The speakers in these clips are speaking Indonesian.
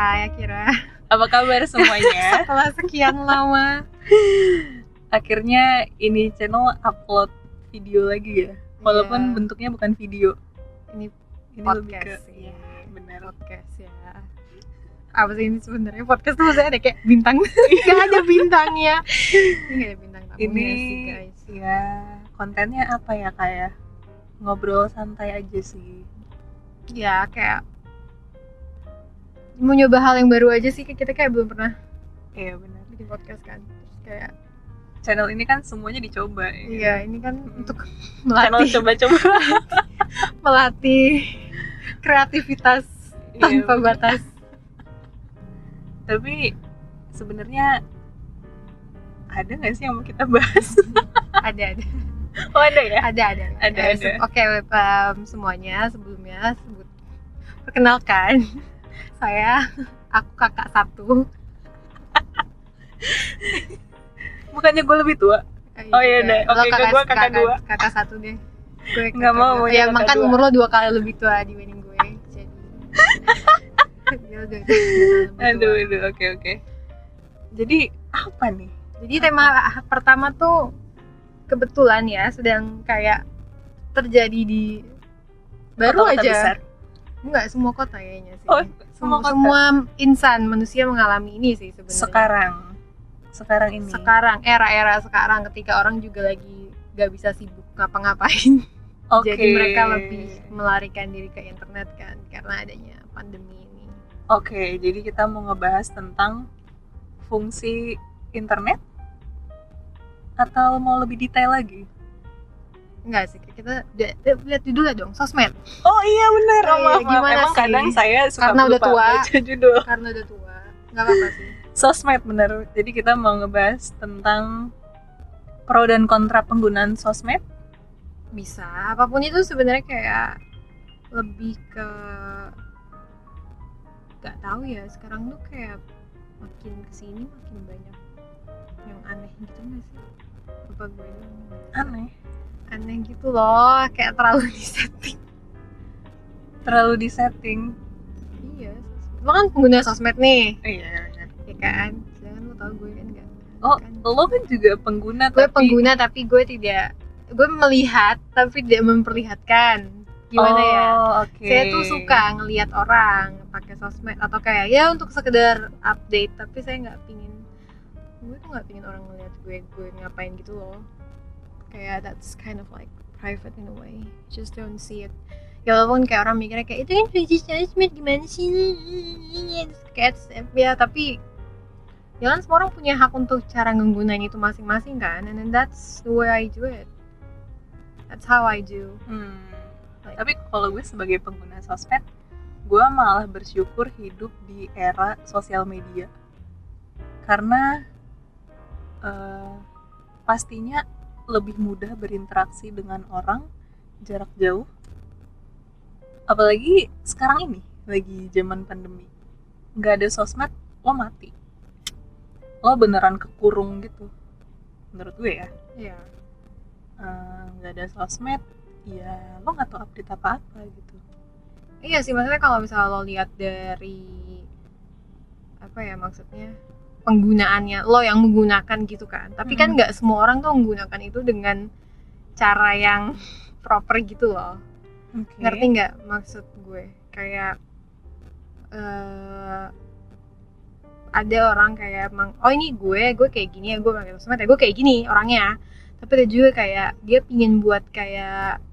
Hai Akira. Apa kabar semuanya? Setelah sekian lama. Akhirnya ini channel upload video lagi ya. Walaupun Iya. bentuknya bukan video. Ini Lebih ke podcast ya. benar. Podcast ya. Apa sih ini sebenarnya podcast tuh maksudnya ada kayak bintang. Gak ada bintangnya. Ini gak ada bintang tamunya Ini sih guys. ya kontennya apa ya, kayak ngobrol santai aja sih. Ya kayak mau nyoba hal yang baru aja sih, kita kayak belum pernah Iya benar. bikin podcast kan. Terus kayak Channel ini kan semuanya dicoba ya. iya ini kan untuk Channel melatih coba-coba. melatih kreativitas tanpa Iya, benar. batas. Tapi sebenarnya ada nggak sih yang mau kita bahas? Ada. Oh ada ya? Ada. Oke, semuanya sebelumnya perkenalkan aku kakak satu. Bukannya gue lebih tua? Oh iya deh, oke, gue kakak dua. Kakak satu deh. Gue Nggak mau, dua. maunya Ya kakak emang kan dua. umur lo 2 kali lebih tua dibanding gue. Jadi dia udah 2 kali lebih tua. Aduh, oke. Jadi apa nih? Jadi tema pertama tuh kebetulan ya sedang kayak terjadi di baru Kota-kota aja. besar. Enggak, semua kota kayaknya sih. Oh, semua kota. Semua insan manusia mengalami ini sih sebenarnya. Sekarang ini. Sekarang era sekarang ketika orang juga lagi gak bisa sibuk ngapa-ngapain. Oke. Jadi mereka lebih melarikan diri ke internet kan karena adanya pandemi ini. Oke, jadi kita mau ngebahas tentang fungsi internet atau mau lebih detail lagi? Enggak sih, kita lihat judulnya dong, sosmed. Oh iya benar. Oh iya, Maaf. gimana Emang sih? kadang saya suka Karena udah lupa tua. baca judul. Karena udah tua. Enggak apa-apa sih. Sosmed bener. Jadi kita mau ngebahas tentang pro dan kontra penggunaan sosmed. Bisa, apapun itu sebenarnya kayak lebih ke nggak tahu ya, sekarang tuh kayak makin kesini makin banyak yang aneh gitu nggak sih? Apa gue doang? Aneh gitu loh, kayak terlalu Terlalu disetting. iya, lo kan pengguna sosmed nih, Iya. ya kan? Sedangkan lo tau gue kan nggak. Oh, Kan? lo kan juga pengguna Gue tapi pengguna tapi gue melihat tapi tidak memperlihatkan. Gimana ya? Oke. Saya tuh suka ngelihat orang pakai sosmed atau kayak ya untuk sekedar update, tapi saya nggak pingin orang ngelihat gue ngapain gitu loh. Kayak that's kind of like private in a way, just don't see it. Ya walaupun kayak orang mikirnya kayak itu kan fungsi sosmed gimana sih, kayak ya tapi ya kan semua orang punya hak untuk cara nggunain itu masing-masing kan, and then that's the way I do it, that's how I do. Like, Tapi kalau gue sebagai pengguna sosmed, gue malah bersyukur hidup di era sosial media. Karena pastinya lebih mudah berinteraksi dengan orang jarak jauh. Apalagi sekarang ini, lagi zaman pandemi. Nggak ada sosmed, lo mati. Lo beneran kekurung gitu. Menurut gue ya. ya Nggak ada sosmed, ya lo nggak tahu update apa-apa gitu. iya sih, maksudnya kalau misalnya lo lihat dari apa ya maksudnya penggunaannya, lo yang menggunakan gitu kan, tapi kan nggak semua orang tuh menggunakan itu dengan cara yang proper gitu loh. Okay. Ngerti nggak maksud gue? Kayak ada orang kayak emang, oh ini gue kayak gini ya, gue pakai sosmed ya, gue kayak gini orangnya. Tapi ada juga kayak dia pingin buat kayak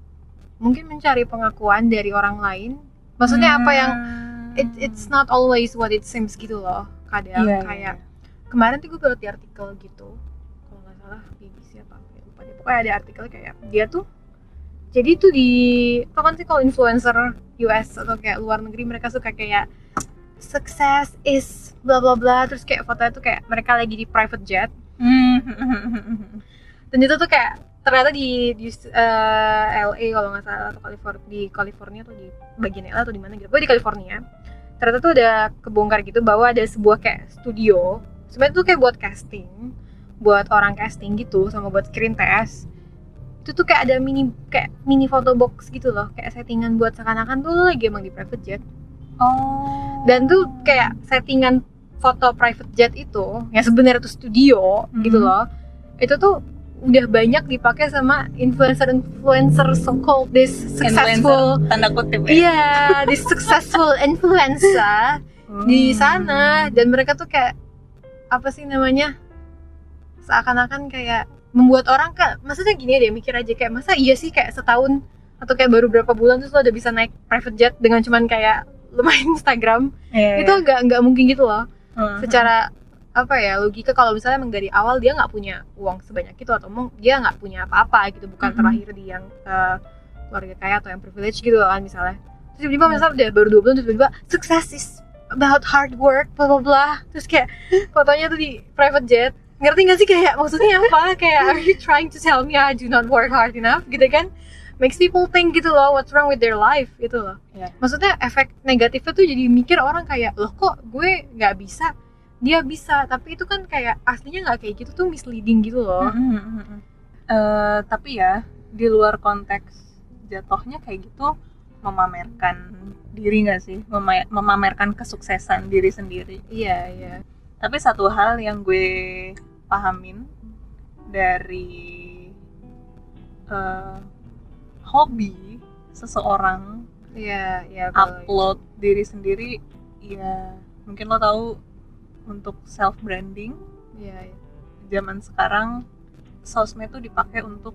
mungkin mencari pengakuan dari orang lain. Maksudnya apa yang it's not always what it seems gitu loh. Kadang kayak kemarin tuh gue baru di artikel gitu, kalau nggak salah BBC apa ya, lupa deh. Pokoknya ada artikel kayak dia tuh jadi tuh tau kan sih kalau influencer US atau kayak luar negeri mereka suka kayak success is bla bla bla, terus kayak fotonya tuh kayak mereka lagi di private jet. Dan itu tuh kayak ternyata di LA kalau nggak salah, atau di California atau di bagian LA atau di mana gitu, pokoknya di California. Ternyata tuh ada kebongkar gitu bahwa ada sebuah kayak studio, sebenarnya tuh kayak buat casting, buat orang casting gitu, sama buat screen test. Itu tuh kayak ada mini photo box gitu loh, kayak settingan buat seakan-akan tuh lo lagi emang di private jet. Oh. Dan tuh kayak settingan foto private jet itu yang sebenarnya tuh studio gitu loh, itu tuh udah banyak dipakai sama influencer so called this successful Influencer, tanda kutip ya. iya this successful influencer di sana. Dan mereka tuh kayak apa sih namanya, seakan-akan kayak membuat orang maksudnya gini deh, mikir aja kayak masa iya sih kayak setahun atau kayak baru berapa bulan terus lo udah bisa naik private jet dengan cuman kayak lumayan Instagram. Itu nggak mungkin gitu loh. Secara apa ya, logika kalau misalnya emang dari awal dia nggak punya uang sebanyak itu atau dia nggak punya apa-apa gitu, bukan terlahir di yang keluarga kaya atau yang privilege gitu kan misalnya. Terus tiba-tiba misalnya udah baru 2 bulan terus tiba-tiba success is about hard work bla bla bla, terus kayak fotonya tuh di private jet. Ngerti gak sih kayak maksudnya apa, kayak are you trying to tell me I do not work hard enough gitu kan. Makes people think gitu loh, what's wrong with their life gitu loh. Maksudnya efek negatifnya tuh jadi mikir orang kayak loh kok gue nggak bisa dia bisa, tapi itu kan kayak aslinya nggak kayak gitu, tuh misleading gitu loh. Tapi ya di luar konteks jatuhnya kayak gitu memamerkan diri nggak sih, memamerkan kesuksesan diri sendiri. Iya. Tapi satu hal yang gue pahamin dari hobi seseorang upload diri sendiri, ya mungkin lo tahu untuk self branding. Zaman sekarang sosmed tuh dipakai untuk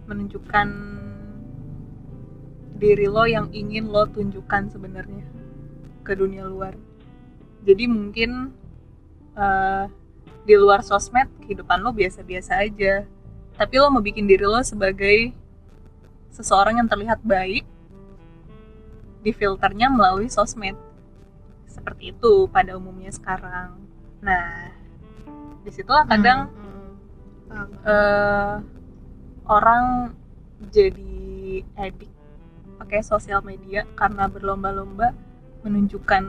menunjukkan diri lo yang ingin lo tunjukkan sebenarnya ke dunia luar. Jadi mungkin di luar sosmed kehidupan lo biasa-biasa aja, tapi lo mau bikin diri lo sebagai seseorang yang terlihat baik, di filternya melalui sosmed. Seperti itu pada umumnya sekarang. Nah, disitulah kadang orang jadi edik pakai sosial media karena berlomba-lomba menunjukkan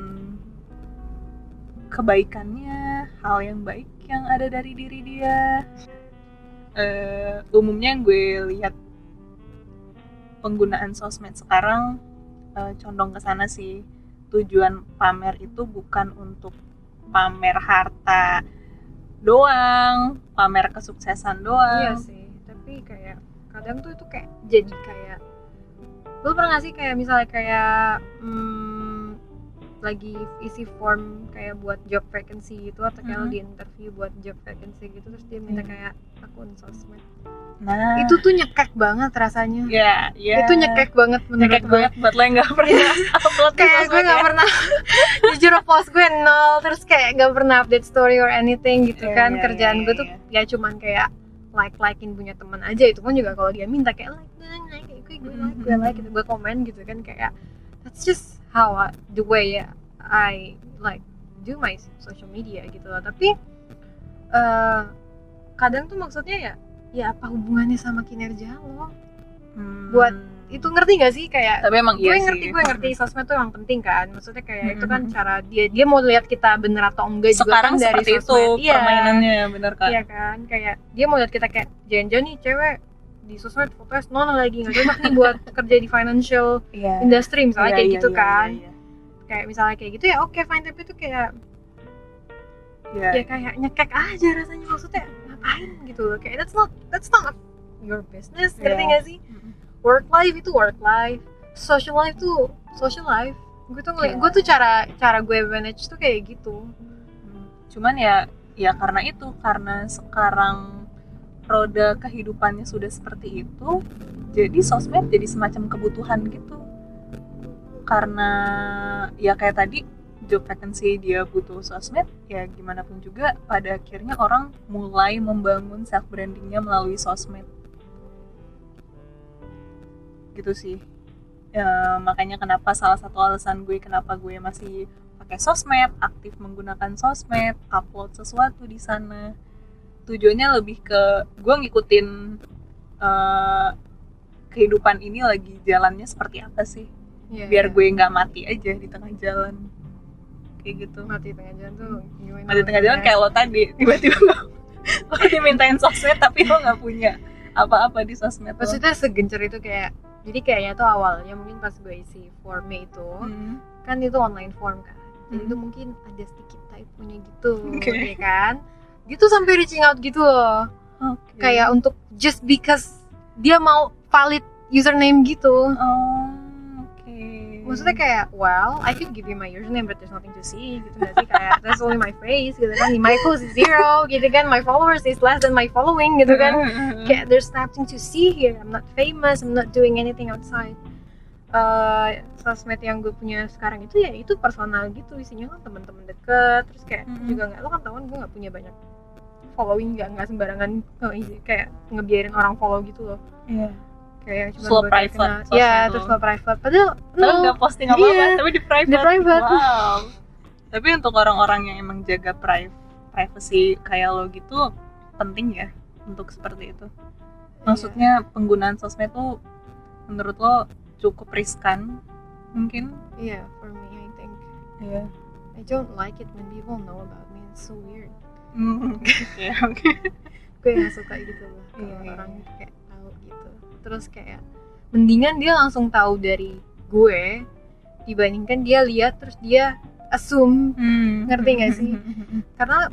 kebaikannya, hal yang baik yang ada dari diri dia. Umumnya gue lihat penggunaan sosmed sekarang condong ke sana sih. Tujuan pamer itu bukan untuk pamer harta doang, pamer kesuksesan doang. Iya sih, tapi kayak kadang tuh itu kayak jadi kayak, lu pernah gak sih kayak misalnya kayak lagi isi form kayak buat job vacancy gitu, atau kayak lo di interview buat job vacancy gitu, terus dia minta kayak akun sosmed. Nah, itu tuh nyekek banget rasanya. Itu nyekek banget menurut nyekek banget buat lo yang nggak pernah upload kayak gue nggak pernah jujur post gue 0, terus kayak nggak pernah update story or anything gitu kan. Kerjaan gue tuh ya cuman kayak likein punya teman aja, itu pun juga kalau dia minta kayak gue like gitu, gue komen gitu kan, kayak that's just how the way I like do my social media gitu loh. Tapi kadang tuh maksudnya ya apa hubungannya sama kinerja lo? Buat itu, ngerti gak sih kayak? Tapi emang gue ngerti sosmed tuh emang penting kan. Maksudnya kayak itu kan cara dia mau lihat kita bener atau enggak juga sekarang kan dari seperti sosmed. itu permainannya, bener kan? Iya kan, kayak dia mau lihat kita kayak jangan-jangan nih cewek di sosmed fotonya senonoh lagi, nggak cocok nih buat kerja di financial industry misalnya kayak gitu kan. Kayak misalnya kayak gitu ya oke fine, tapi itu kayak ya kayak nyekek aja rasanya. Maksudnya ngapain gitu loh, kayak that's not your business. Ngerti gak sih? Work life itu work life, social life tuh social life. Gue tuh ngeliat, gue tuh cara gue manage tuh kayak gitu. Cuman ya karena sekarang roda kehidupannya sudah seperti itu, jadi sosmed jadi semacam kebutuhan gitu. Karena ya kayak tadi job vacancy dia butuh sosmed, ya gimana pun juga pada akhirnya orang mulai membangun self brandingnya melalui sosmed gitu sih. Makanya kenapa salah satu alasan gue kenapa gue masih pakai sosmed, aktif menggunakan sosmed, upload sesuatu di sana, tujuannya lebih ke gue ngikutin kehidupan ini lagi jalannya seperti apa sih, biar gue nggak mati aja di tengah jalan kayak gitu. Mati tengah jalan tuh gimana? Mati tengah jalan kayak lo tadi, tiba-tiba lo dimintain sosmed tapi lo nggak punya apa-apa di sosmed. Maksudnya segencer itu kayak Jadi kayaknya tuh awalnya mungkin pas gue isi formnya itu kan itu online form kan, jadi itu mungkin ada sedikit typonya gitu, ya kan? Dia tuh sampai reaching out gitu loh, kayak untuk just because dia mau valid username gitu. Maksudnya kayak, well, I could give you my username but there's nothing to see gitu nggak sih, kayak there's only my face gitu kan, my post is 0 gitu kan, my followers is less than my following gitu kan, kayak there's nothing to see here, I'm not famous, I'm not doing anything outside. Sosmed yang gue punya sekarang itu ya itu personal gitu, isinya kan teman-teman deket, terus kayak juga nggak, lo kan tahu gue nggak punya banyak following, nggak sembarangan kayak ngebiarin orang follow gitu loh. Kayak cuma slow private, ya terus slow private, padahal nggak posting apa-apa, tapi di private. Wow. Tapi untuk orang-orang yang emang jaga privacy kayak lo gitu, penting ya untuk seperti itu. Maksudnya penggunaan sosmed tuh menurut lo cukup riskan mungkin? Yeah, for me I think. Yeah. I don't like it when people know about me, it's so weird. Gue nggak suka gitu loh kalau orang kayak tahu gitu. Terus kayak mendingan dia langsung tahu dari gue dibandingkan dia lihat terus dia assume. Ngerti nggak sih? Karena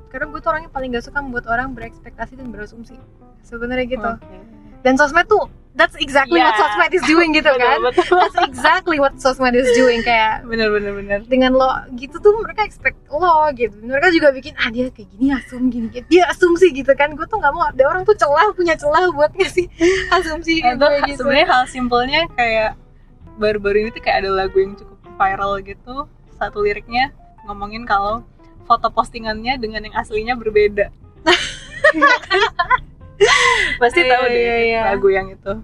karena gue tuh orangnya paling nggak suka membuat orang berekspektasi dan berasumsi sebenarnya gitu. Dan sosmed tuh that's exactly what sosmed is doing gitu kan. That's exactly what sosmed is doing, kayak bener. Dengan lo gitu tuh mereka expect lo gitu. Mereka juga bikin dia kayak gini gini. Dia asumsi gitu kan. Gue tuh nggak mau ada orang tuh punya celah buat ngasih asumsi gitu. Sebenarnya hal simpelnya kayak baru-baru ini tuh kayak ada lagu yang cukup viral gitu. Satu liriknya ngomongin kalau foto postingannya dengan yang aslinya berbeda. Pasti tahu deh lagu yang itu.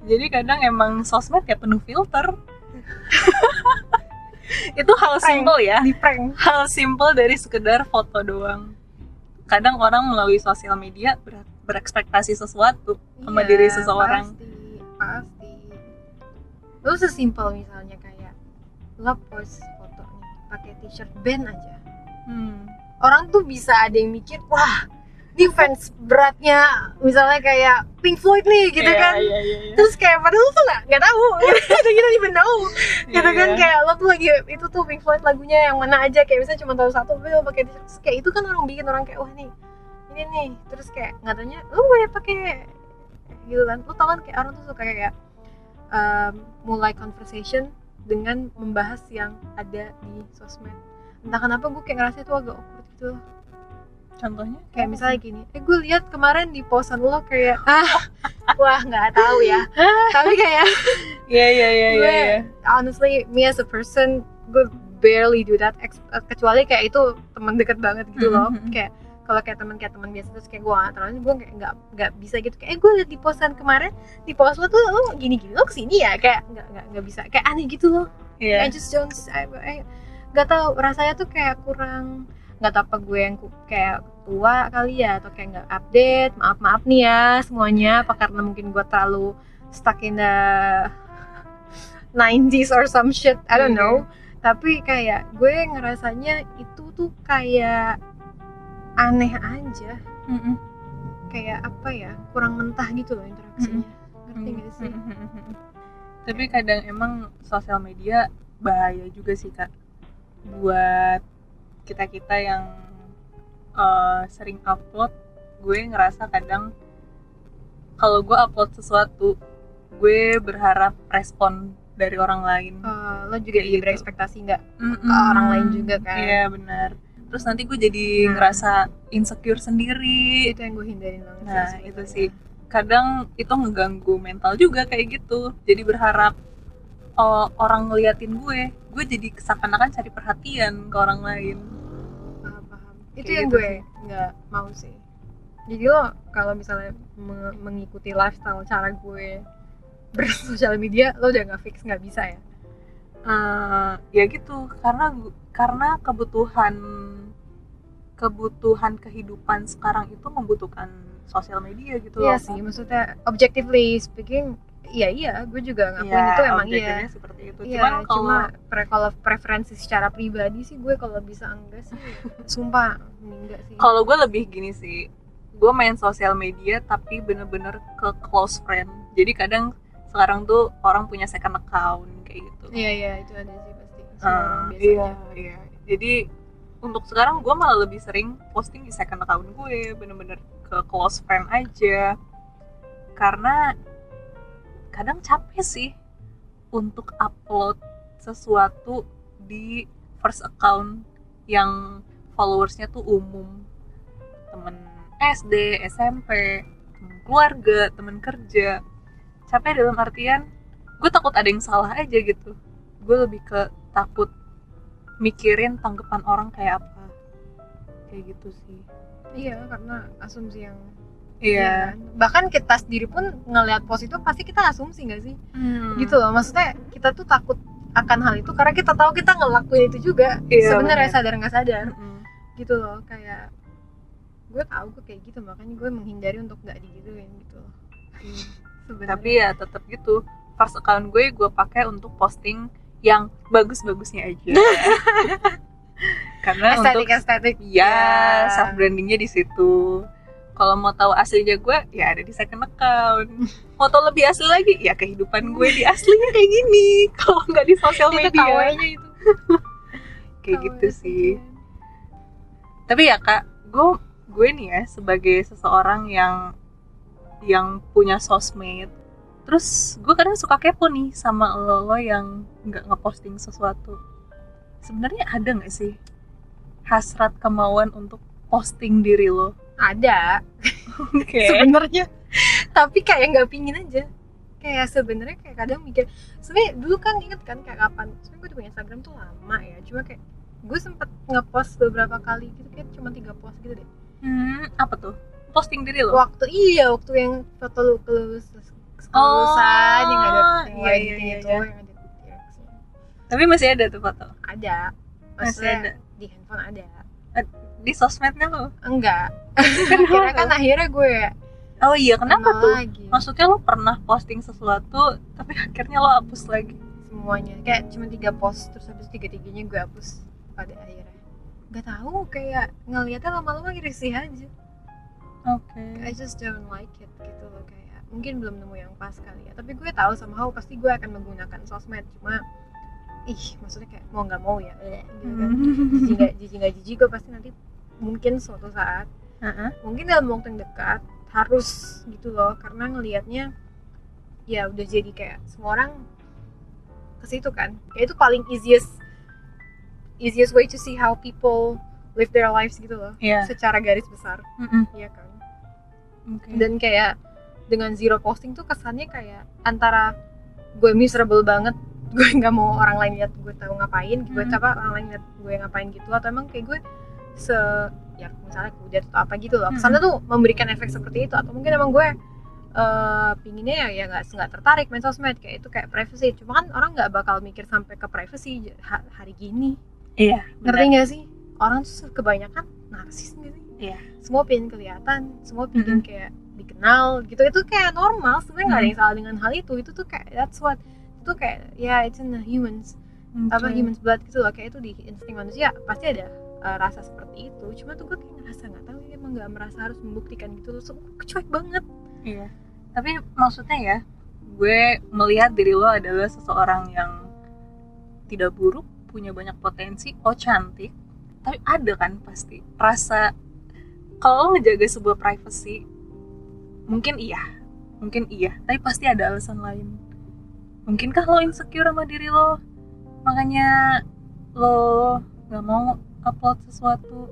Jadi kadang emang sosmed ya penuh filter. Itu hal simpel ya, hal simpel dari sekedar foto doang. Kadang orang melalui sosial media berekspektasi sesuatu sama diri seseorang. Pasti. Lu sesimpel misalnya kayak lo post foto nih pakai t-shirt band aja. Orang tuh bisa ada yang mikir, wah ini fans beratnya misalnya kayak Pink Floyd nih gitu kan. Terus kayak padahal tuh nggak tahu kita even tahu gitu kan, kayak lo tuh lagi itu tuh Pink Floyd lagunya yang mana aja, kayak misalnya cuma tahu satu tapi lo pakai t-shirt, terus kayak itu kan orang bikin orang kayak wah nih ini nih, terus kayak nggak tanya lo boleh pakai gitu kan. Lo tau kan kayak orang tuh suka kayak mulai conversation dengan membahas yang ada di sosmed. Entah kenapa gue kayak ngerasa itu agak awkward gitu. Contohnya? Kayak misalnya gini, gue lihat kemarin di postan lo kayak wah nggak tahu ya. Tapi kayak Iya. Honestly, me as a person, gue barely do that. Kecuali kayak itu teman deket banget gitu loh. Kayak kalau kayak teman biasa terus kayak gue kayak nggak bisa gitu. Kayak gue lihat di postan kemarin, di post lo tuh lo gini lo kesini ya, kayak nggak bisa, kayak aneh gitu loh. I just don't, nggak tahu rasanya tuh kayak kurang. Nggak tahu apa gue yang kayak tua kali ya, atau kayak nggak update, maaf nih ya semuanya, apa karena mungkin gue terlalu stuck in the 90s or some shit, I don't know. Tapi kayak gue ngerasanya itu tuh kayak aneh aja. Kayak apa ya, kurang mentah gitu loh interaksinya. Ngerti gak sih? Tapi kadang emang sosial media bahaya juga sih Kak, buat kita yang sering upload. Gue ngerasa kadang kalau gue upload sesuatu, gue berharap respon dari orang lain. Lo juga jadi berekspektasi nggak ke orang lain juga kan? Iya benar. Terus nanti gue jadi ngerasa insecure sendiri. Itu yang gue hindarin banget. Nah itu sih kadang itu ngeganggu mental juga kayak gitu. Jadi berharap orang ngeliatin gue jadi seakan-akan cari perhatian ke orang lain. Paham. Itu yang gitu gue nggak mau sih. Jadi lo kalau misalnya mengikuti lifestyle cara gue bersosial media, lo udah nggak fix, nggak bisa ya? Ya gitu, karena kebutuhan kehidupan sekarang itu membutuhkan sosial media gitu loh. Iya sih, maksudnya objectively speaking, iya, gue juga ngakuin itu emang iya. Seperti itu. Iya, kalau preferensi secara pribadi sih gue kalau bisa enggak sih, sumpah enggak sih. Kalau gue lebih gini sih, gue main sosial media tapi bener-bener ke close friend Jadi kadang sekarang tuh orang punya second account kayak gitu. Iya itu ada sih pasti semua orang biasanya. Iya. Jadi untuk sekarang gue malah lebih sering posting di second account gue, bener-bener ke close friend aja. Karena kadang capek sih untuk upload sesuatu di first account yang followersnya tuh umum, temen SD, SMP, temen keluarga, temen kerja. Capek dalam artian gue takut ada yang salah aja gitu. Gue lebih ke takut mikirin tanggapan orang kayak apa, kayak gitu sih. Iya, karena asumsi yang Iya. kan? Bahkan kita sendiri pun ngelihat post itu pasti kita asumsi nggak sih? Gitu loh, maksudnya kita tuh takut akan hal itu karena kita tahu kita ngelakuin itu juga. Iya, sebenarnya bener. sadar nggak sadar. Gitu loh, kayak gue tahu gue kayak gitu, makanya gue menghindari untuk nggak digituin gitu loh. Sebenarnya. Tapi ya tetap gitu, first account gue pakai untuk posting yang bagus-bagusnya aja. Karena untuk estetik ya self brandingnya di situ. Kalau mau tahu aslinya gue ya ada di second account. Mau tahu lebih asli lagi ya kehidupan gue di aslinya kayak gini. Kalau nggak di sosial itu media kawainya itu kayak gitu sih. Tapi ya Kak, gue nih ya sebagai seseorang yang punya sosmed, terus gue kadang suka kepo nih sama lo yang nggak ngeposting sesuatu. Sebenarnya ada nggak sih hasrat kemauan untuk posting diri lo? ada sebenarnya, tapi kayak nggak pingin aja. Kayak sebenarnya kayak kadang mikir, sebenarnya dulu kan inget kan kayak kapan, sebenarnya gue udah punya Instagram tuh lama ya, cuma kayak gue sempet ngepost beberapa kali gitu, kayak cuma 3 post gitu deh. Apa tuh? Posting diri lo? Waktu yang foto lu kelulusan yang ada yang editing itu, yang ada direksi. Tapi masih ada tuh foto? Ada, Masih ada? di handphone ada. Di sosmednya lo? Enggak. akhirnya gue Oh iya, kenapa kenal tuh? lagi. Maksudnya lo pernah posting sesuatu tapi akhirnya lo hapus lagi? Semuanya kayak cuma 3 post, terus habis 3-3-nya gue hapus pada akhirnya. Gak tahu, kayak ngeliatnya lama-lama risih aja. Oke. I just don't like it gitu loh, kayak mungkin belum nemu yang pas kali ya. Tapi gue tahu somehow pasti gue akan menggunakan sosmed, cuma maksudnya kayak mau nggak mau ya gitu kan. Jijik nggak jijik, gue pasti nanti mungkin suatu saat, mungkin dalam waktu yang dekat harus gitu loh, karena ngelihatnya ya udah jadi kayak semua orang ke situ kan. Kayak itu paling easiest way to see how people live their lives gitu loh. Yeah. Secara garis besar. Iya kan. Okay. Dan kayak dengan zero posting tuh kesannya kayak antara gue miserable banget, gue nggak mau orang lain lihat gue tahu ngapain, gue orang lain lihat gue ngapain gitu, atau emang kayak gue ya misalnya kudet atau apa gitu loh, kesannya tuh memberikan efek seperti itu, atau mungkin emang gue pinginnya ya nggak tertarik main sosmed, kayak itu kayak privacy. Cuma kan orang nggak bakal mikir sampai ke privacy hari gini. Iya. Ngerti nggak sih? Orang tuh kebanyakan narsis nggak sih? Iya. Semua pengen kelihatan, semua pengen kayak dikenal gitu. Itu kayak normal, sebenarnya nggak ada yang salah dengan hal itu. Itu tuh kayak that's what, itu kayak ya it's in the humans, humans blood gitu loh. Kayak itu di insting manusia pasti ada rasa seperti itu. Cuma tuh gue kayak ngerasa nggak tahu, emang nggak merasa harus membuktikan gitu loh. So, cuek banget. Iya. Tapi maksudnya ya, gue melihat diri lo adalah seseorang yang tidak buruk, punya banyak potensi, cantik. Tapi ada kan pasti rasa kalau lo ngejaga sebuah privacy, mungkin iya, tapi pasti ada alasan lain. Mungkinkah lo insecure sama diri lo, makanya lo nggak mau upload sesuatu?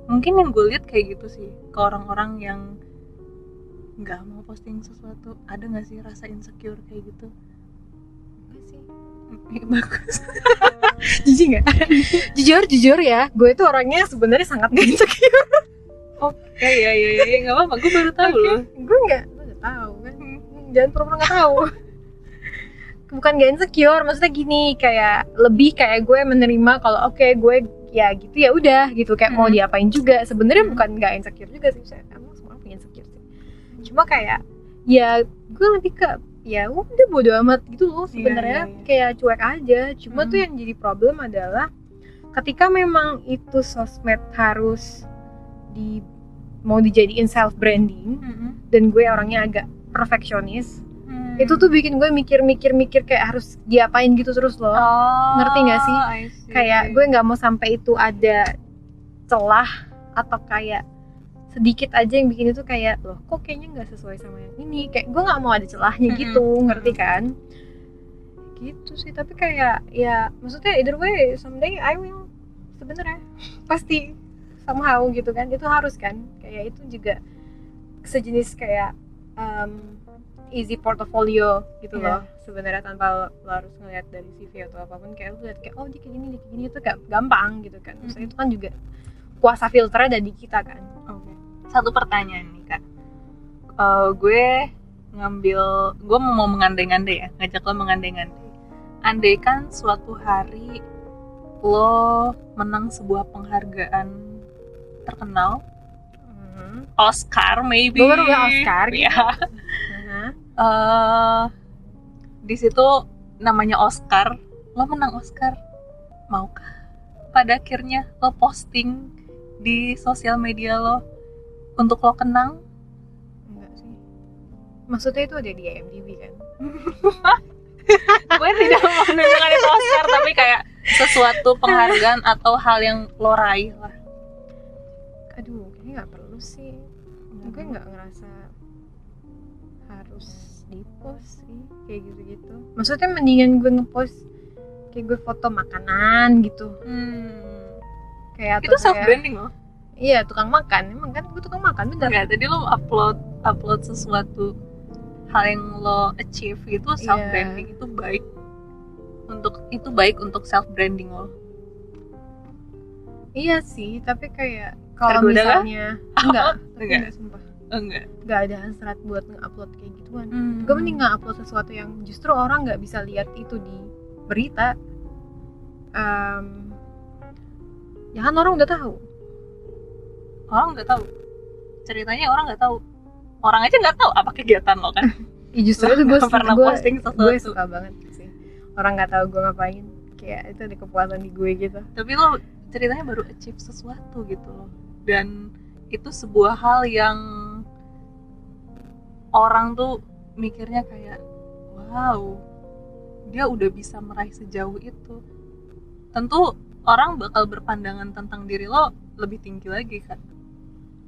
Mungkin yang gue lihat kayak gitu sih, ke orang-orang yang nggak mau posting sesuatu. Ada nggak sih rasa insecure kayak gitu? Enggak sih. Bagus. Jijik nggak? jujur ya, gue tuh orangnya sebenarnya sangat gak insecure. Oke, ya, nggak apa-apa. Gue baru tahu loh. Gue udah tahu kan. Jangan pura-pura nggak tahu. Bukan gak insecure, maksudnya gini, kayak lebih kayak gue menerima kalau oke, gue ya gitu ya udah gitu, kayak mau diapain juga. Sebenarnya bukan gak insecure juga sih, emang semua orang punya insecure sih. Cuma kayak ya gue lebih ke ya udah bodo amat gitu loh sebenarnya. Kayak cuek aja. Cuma tuh yang jadi problem adalah ketika memang itu sosmed harus mau dijadiin self branding, dan gue orangnya agak perfeksionis, Itu tuh bikin gue mikir kayak harus diapain gitu terus loh. Ngerti nggak sih? Kayak gue nggak mau sampai itu ada celah atau kayak sedikit aja yang bikin itu kayak loh kok kayaknya nggak sesuai sama yang ini, kayak gue nggak mau ada celahnya gitu, ngerti kan? Gitu sih. Tapi kayak ya maksudnya either way someday I will sebenarnya pasti somehow gitu kan, itu harus kan, kayak itu juga sejenis kayak easy portfolio gitu loh sebenarnya, tanpa lo harus ngeliat dari CV atau apapun, kayak lo lihat kayak oh dia kayak gini itu kayak gampang gitu kan. Maksudnya itu kan juga kuasa filternya ada di kita kan. Satu pertanyaan nih Kak, gue mau mengandai-andai ya, ngajak lo mengandai-andai. Andai kan suatu hari lo menang sebuah penghargaan terkenal, Oscar maybe. Gue baru bilang Oscar gitu. Ya. Di situ namanya Oscar, lo menang Oscar, maukah pada akhirnya lo posting di sosial media lo untuk lo kenang? Enggak sih. Maksudnya itu ada di IMDb kan? Gue tidak mau menunjukkan itu Oscar, tapi kayak sesuatu penghargaan atau hal yang lo raih lah. Aduh, kayaknya nggak perlu sih. Gue nggak ngerasa harus di-post sih kayak gitu-gitu. Maksudnya mendingan gue nge-post kayak gue foto makanan gitu. Kayak itu self branding loh. Iya, tukang makan. Emang kan gue tukang makan, bener. Enggak, tadi lo upload sesuatu hal yang lo achieve itu self branding. Itu baik untuk self branding lo. Iya sih, tapi kayak kalau misalnya enggak sumpah. Enggak ada hasrat buat nge-upload kayak gituan. Gue mending nge-upload sesuatu yang justru orang nggak bisa lihat itu di berita. Ya kan orang udah tahu. Orang nggak tahu ceritanya, orang nggak tahu, orang aja nggak tau apa kegiatan lo kan. Ya justru itu gue posting sesuatu. Gue suka banget sih orang nggak tahu gue ngapain, kayak itu ada kepuasan di gue gitu. Tapi lo ceritanya baru achieve sesuatu gitu loh, dan itu sebuah hal yang orang tuh mikirnya kayak wow, dia udah bisa meraih sejauh itu. Tentu orang bakal berpandangan tentang diri lo lebih tinggi lagi kan.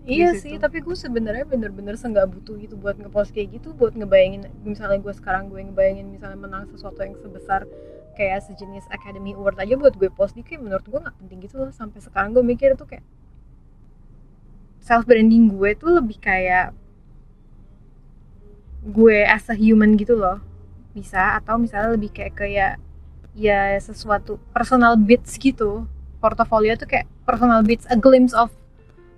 Iya sih, tapi gue sebenarnya bener-bener nggak butuh gitu buat ngepost kayak gitu, buat ngebayangin misalnya gue sekarang gue ngebayangin misalnya menang sesuatu yang sebesar kayak sejenis Academy Award aja buat gue post di, kayak menurut gue nggak penting gitu loh. Sampai sekarang gue mikir tuh kayak self branding gue tuh lebih kayak gue as a human gitu loh, bisa, atau misalnya lebih kayak ya sesuatu personal bits gitu. Portfolio tuh kayak personal bits, a glimpse of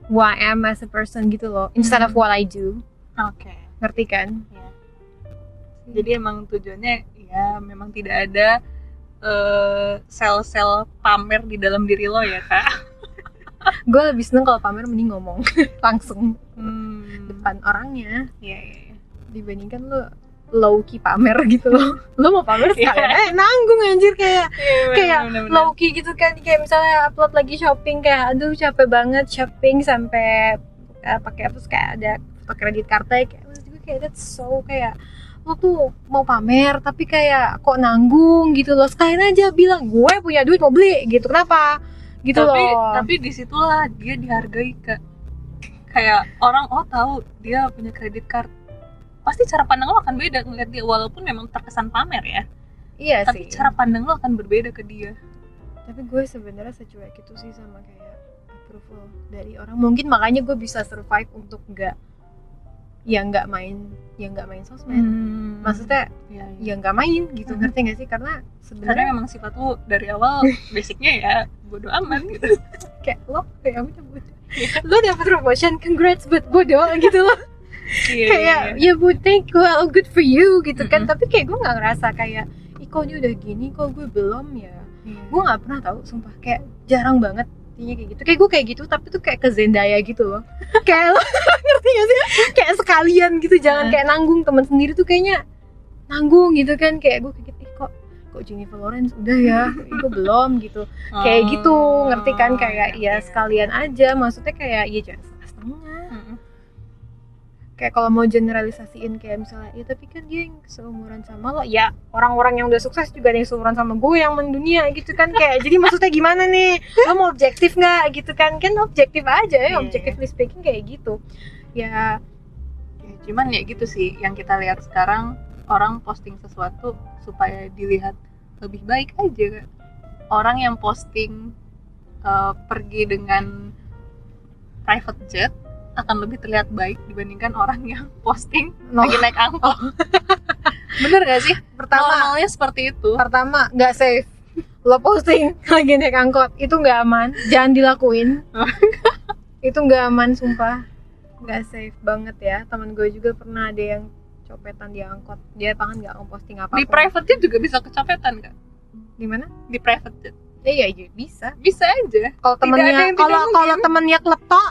who I am as a person gitu loh, instead of what I do. Oke. Ngerti kan? Ya. Jadi emang tujuannya ya memang tidak ada sel-sel pamer di dalam diri lo ya Kak. Gue lebih seneng kalau pamer mending ngomong langsung depan orangnya. Iya. Dibandingkan lo low key pamer gitu loh. Lo mau pamer sekalian nanggung anjir, kayak bener. Low key gitu kan, kayak misalnya upload lagi shopping kayak aduh capek banget shopping sampai pakai apa, kayak ada foto kredit kartu, kayak menurut gue kayak that's so kayak lo tuh mau pamer tapi kayak kok nanggung gitu loh. Sekalian aja bilang gue punya duit mau beli gitu, kenapa gitu loh. Tapi disitulah dia dihargai Kak. Kayak orang tahu dia punya kredit card, pasti cara pandang lo akan beda ngeliat dia, walaupun memang terkesan pamer ya. Iya tapi sih. Cara pandang lo akan berbeda ke dia. Tapi gue sebenarnya secuek itu sih sama kayak approval dari orang. Mungkin makanya gue bisa survive untuk nggak main sosmed. Maksudnya ya nggak main gitu, ngerti nggak sih? Karena sebenarnya memang sifat lo dari awal basicnya ya bodo amat gitu. Kayak lo kayak lo dapat promotion, congrats, but bodo gitu loh. Kayak ya would think well good for you gitu kan. Tapi kayak gue nggak ngerasa kayak kok dia udah gini kok gue belum ya. Gue nggak pernah tahu sumpah, kayak jarang banget intinya kayak gitu. Kayak gue kayak gitu tapi tuh kayak ke Zendaya gitu loh. Kayak lo ngerti gak sih, kayak sekalian gitu, jangan kayak nanggung. Teman sendiri tuh kayaknya nanggung gitu kan, kayak gue kayak kok Jennifer Lawrence udah ya, gue belum gitu. Kayak gitu, ngerti kan, kayak ya sekalian aja. Maksudnya kayak ya jangan setengah. kayak kalau mau generalisasiin kayak misalnya ya tapi kan dia yang seumuran sama lo, ya orang-orang yang udah sukses juga ada yang seumuran sama gue yang mendunia gitu kan, kayak jadi maksudnya gimana nih, lo mau objektif nggak gitu kan objektif aja ya, objectively speaking kayak gitu ya. Cuman ya gitu sih yang kita lihat sekarang, orang posting sesuatu supaya dilihat lebih baik aja. Orang yang posting pergi dengan private jet akan lebih terlihat baik dibandingkan orang yang posting lagi naik angkot. Bener gak sih? Normalnya seperti itu. Pertama, nggak safe. Lo posting lagi naik angkot, itu nggak aman. Jangan dilakuin. Itu nggak aman, sumpah. Nggak safe banget ya. Temen gue juga pernah ada yang copetan di angkot. Dia bahkan nggak ngeposting apa-apa. Di private jet juga bisa kecopetan kan? Di mana? Di private jet. Iya, bisa. Bisa aja. Kalau temennya, kalau temennya klepto.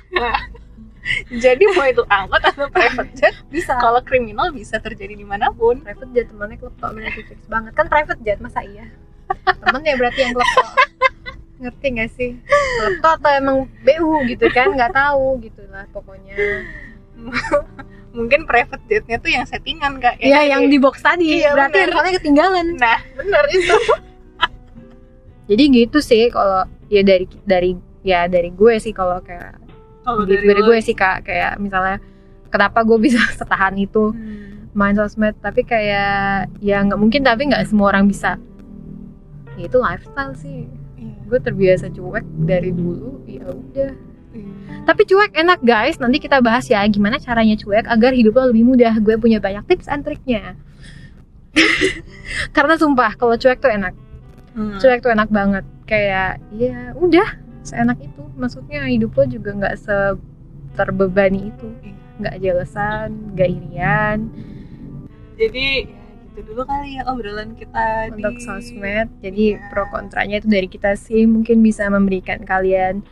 Jadi mau itu angkot atau private jet bisa. Kalau kriminal bisa terjadi dimanapun. Private jet temannya klepto, bener fix banget kan private jet, masa iya? Temennya berarti yang klepto. Ngerti nggak sih? Klepto atau emang BU gitu kan? Nggak tahu gitulah pokoknya. Mungkin private jetnya tuh yang settingan kak. Iya yang di box tadi. Iya, berarti handphonenya ketinggalan. Nah bener itu. Jadi gitu sih kalau ya dari gue sih kalau kayak dari gue sih kak, kayak misalnya kenapa gue bisa setahan itu main sosmed, tapi kayak ya nggak mungkin, tapi nggak semua orang bisa. Ya itu lifestyle sih. Gue terbiasa cuek dari dulu, ya udah. Tapi cuek enak guys, nanti kita bahas ya gimana caranya cuek agar hidup lo lebih mudah. Gue punya banyak tips and triknya. Karena sumpah kalau cuek tuh enak. Cuek tuh enak banget. Kayak ya udah seenak itu, maksudnya hidup lo juga nggak terbebani itu, nggak jelesan, nggak irian. Jadi ya gitu dulu kali ya obrolan kita untuk sosmed. Jadi pro kontranya itu dari kita sih, mungkin bisa memberikan kalian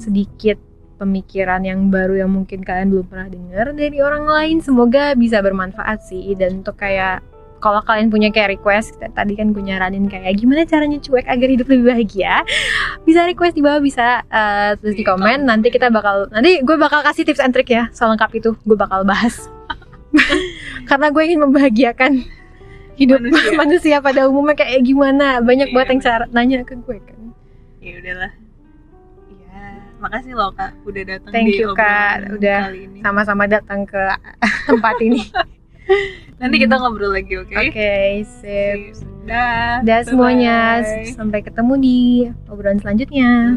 sedikit pemikiran yang baru yang mungkin kalian belum pernah dengar dari orang lain. Semoga bisa bermanfaat sih. Dan untuk kayak kalau kalian punya kayak request, tadi kan gue nyaranin kayak gimana caranya cuek agar hidup lebih bahagia, bisa request di bawah, bisa terus di komen. Nanti gue bakal kasih tips and trick ya, selengkap itu gue bakal bahas. Karena gue ingin membahagiakan hidup manusia pada umumnya kayak gimana. Banyak banget yang nanya ke gue kan. Ya udahlah. Ya, makasih loh kak udah datang. Thank you kak, udah sama-sama datang ke tempat ini. Nanti kita ngobrol lagi, oke? Oke, sip. Dah semuanya. Sampai ketemu di obrolan selanjutnya.